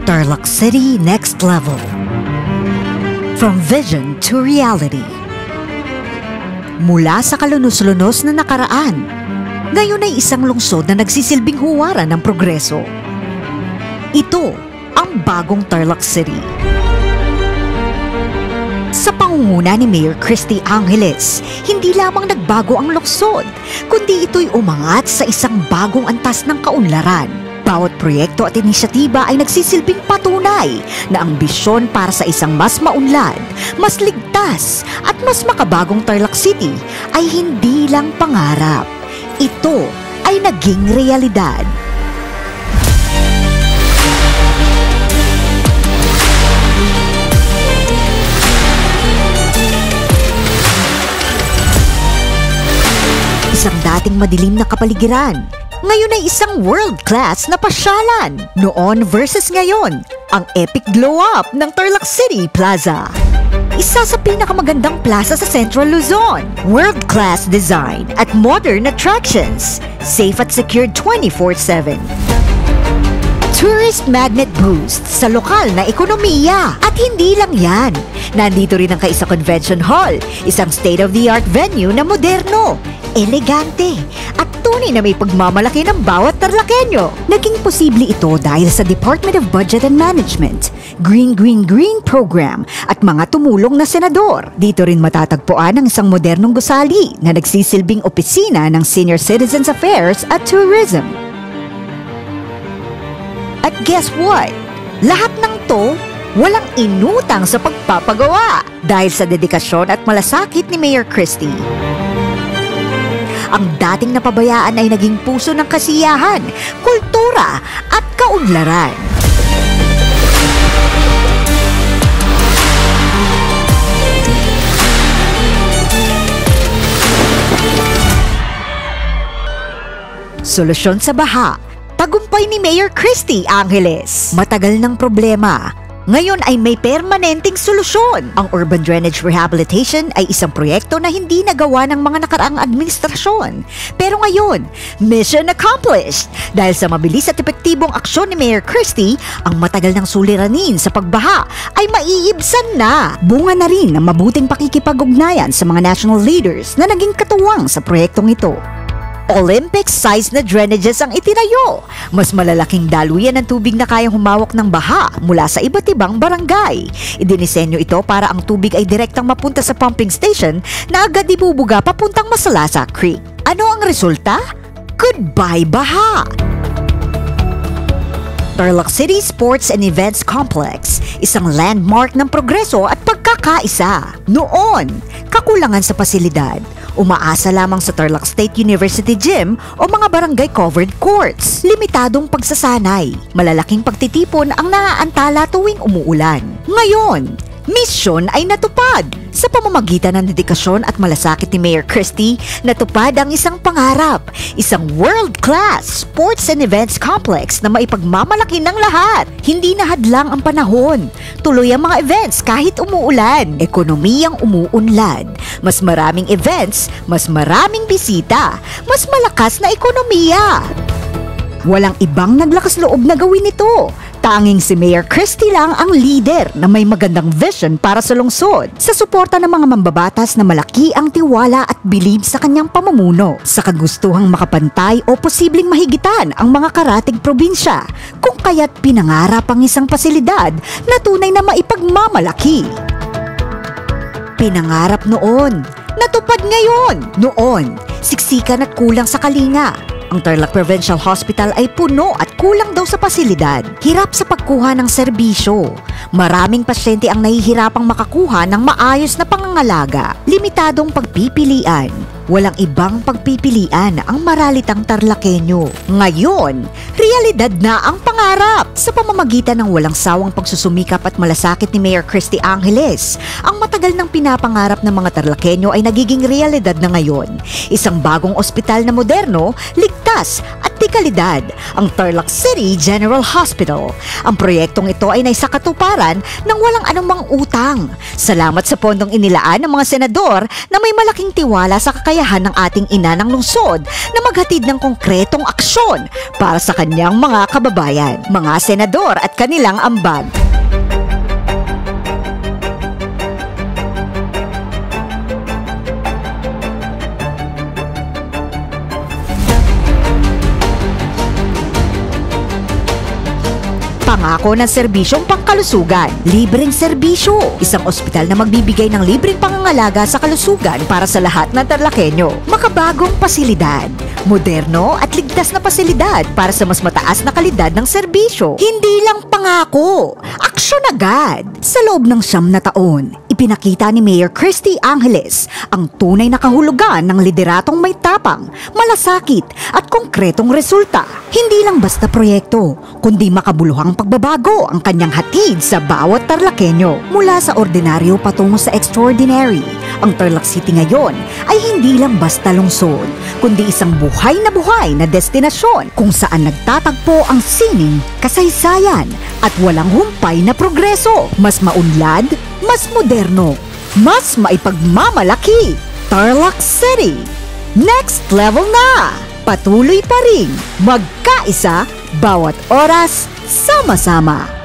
Tarlac City Next Level. From vision to reality. Mula sa kalunos-lunos na nakaraan, ngayon ay isang lungsod na nagsisilbing huwaran ng progreso. Ito ang bagong Tarlac City. Sa pangunguna ni Mayor Christy Angeles, hindi lamang nagbago ang lungsod, kundi ito'y umangat sa isang bagong antas ng kaunlaran. Bawat proyekto at inisyatiba ay nagsisilbing patunay na ang bisyon para sa isang mas maunlad, mas ligtas at mas makabagong Tarlac City ay hindi lang pangarap. Ito ay naging realidad. Isang dating madilim na kapaligiran, ngayon ay isang world-class na pasyalan. Noon versus ngayon, ang epic glow-up ng Tarlac City Plaza. Isa sa pinakamagandang plaza sa Central Luzon. World-class design at modern attractions. Safe at secured 24/7. Tourist magnet boost sa lokal na ekonomiya. At hindi lang yan. Nandito rin ang Kaisa Convention Hall, isang state-of-the-art venue na moderno, elegante, at tunay na may pagmamalaki ng bawat Tarlakenyo. Naging posible ito dahil sa Department of Budget and Management, Green Program at mga tumulong na senador. Dito rin matatagpuan ang isang modernong gusali na nagsisilbing opisina ng Senior Citizens Affairs at Tourism. At guess what? Lahat ng to, walang inutang sa pagpapagawa dahil sa dedikasyon at malasakit ni Mayor Christy. Ang dating napabayaan ay naging puso ng kasiyahan, kultura at kaunlaran. Solusyon sa baha. Tagumpay ni Mayor Christy Angeles. Matagal ng problema. Ngayon ay may permanenteng solusyon. Ang urban drainage rehabilitation ay isang proyekto na hindi nagawa ng mga nakaraang administrasyon. Pero ngayon, mission accomplished. Dahil sa mabilis at epektibong aksyon ni Mayor Christy, ang matagal ng suliranin sa pagbaha ay maiibsan na. Bunga na rin ang mabuting pakikipag-ugnayan sa mga national leaders na naging katuwang sa proyektong ito. Olympic-sized na drainages ang itinayo. Mas malalaking daluyan ng tubig na kayang humawak ng baha mula sa iba't ibang barangay. Idinisenyo ito para ang tubig ay direktang mapunta sa pumping station na agad ibubuga papuntang Masalasa Creek. Ano ang resulta? Goodbye baha! Tarlac City Sports and Events Complex, isang landmark ng progreso at pagkakaisa. Noon, kakulangan sa pasilidad. Umaasa lamang sa Tarlac State University Gym o mga barangay covered courts. Limitadong pagsasanay. Malalaking pagtitipon ang naaantala tuwing umuulan. Ngayon, misyon ay natupad. Sa pamamagitan ng dedikasyon at malasakit ni Mayor Christy, natupad ang isang pangarap. Isang world-class sports and events complex na maipagmamalaki ng lahat. Hindi na hadlang ang panahon. Tuloy ang mga events kahit umuulan. Ekonomiyang umuunlad. Mas maraming events, mas maraming bisita, mas malakas na ekonomiya. Walang ibang naglakas loob na gawin ito. Tanging si Mayor Christy lang ang leader na may magandang vision para sa lungsod. Sa suporta ng mga mambabatas na malaki ang tiwala at bilib sa kanyang pamumuno. Sa kagustuhang makapantay o posibleng mahigitan ang mga karatig probinsya. Kung kaya't pinangarap ang isang pasilidad na tunay na maipagmamalaki. Pinangarap noon, natupad ngayon. Noon, siksikan at kulang sa kalinga. Ang Tarlac Provincial Hospital ay puno at kulang daw sa pasilidad. Hirap sa pagkuha ng serbisyo. Maraming pasyente ang nahihirapang makakuha ng maayos na pangangalaga. Limitadong pagpipilian. Walang ibang pagpipilian ang maralitang Tarlakenyo. Ngayon, realidad na ang pangarap. Sa pamamagitan ng walang sawang pagsusumikap at malasakit ni Mayor Christy Angeles, ang matagal ng pinapangarap ng mga Tarlakenyo ay nagiging realidad na ngayon. Isang bagong ospital na moderno, ligtas at multikalidad, ang Tarlac City General Hospital. Ang proyektong ito ay naisakatuparan ng walang anumang utang. Salamat sa pondong inilaan ng mga senador na may malaking tiwala sa kakayahan ng ating ina ng lungsod na maghatid ng konkretong aksyon para sa kanyang mga kababayan, mga senador at kanilang ambag. Pangako ng serbisyong pangkalusugan. Libreng serbisyo. Isang ospital na magbibigay ng libreng pangangalaga sa kalusugan para sa lahat ng Tarlacenyo. Makabagong pasilidad. Moderno at ligtas na pasilidad para sa mas mataas na kalidad ng serbisyo. Hindi lang pangako. Aksyon agad. Sa loob ng 9 na taon, ipinakita ni Mayor Christy Angeles ang tunay na kahulugan ng lideratong may tapang, malasakit at konkretong resulta. Hindi lang basta proyekto, kundi makabuluhang pagbabago ang kanyang hatid sa bawat Tarlacenyo. Mula sa ordinaryo patungo sa extraordinary, ang Tarlac City ngayon ay hindi lang basta lungsod, kundi isang buhay na destinasyon kung saan nagtatagpo ang sining, kasaysayan at walang humpay na progreso. Mas maunlad, mas moderno, mas maipagmamalaki. Tarlac City, next level na! Patuloy pa rin magkaisa bawat oras, sama-sama.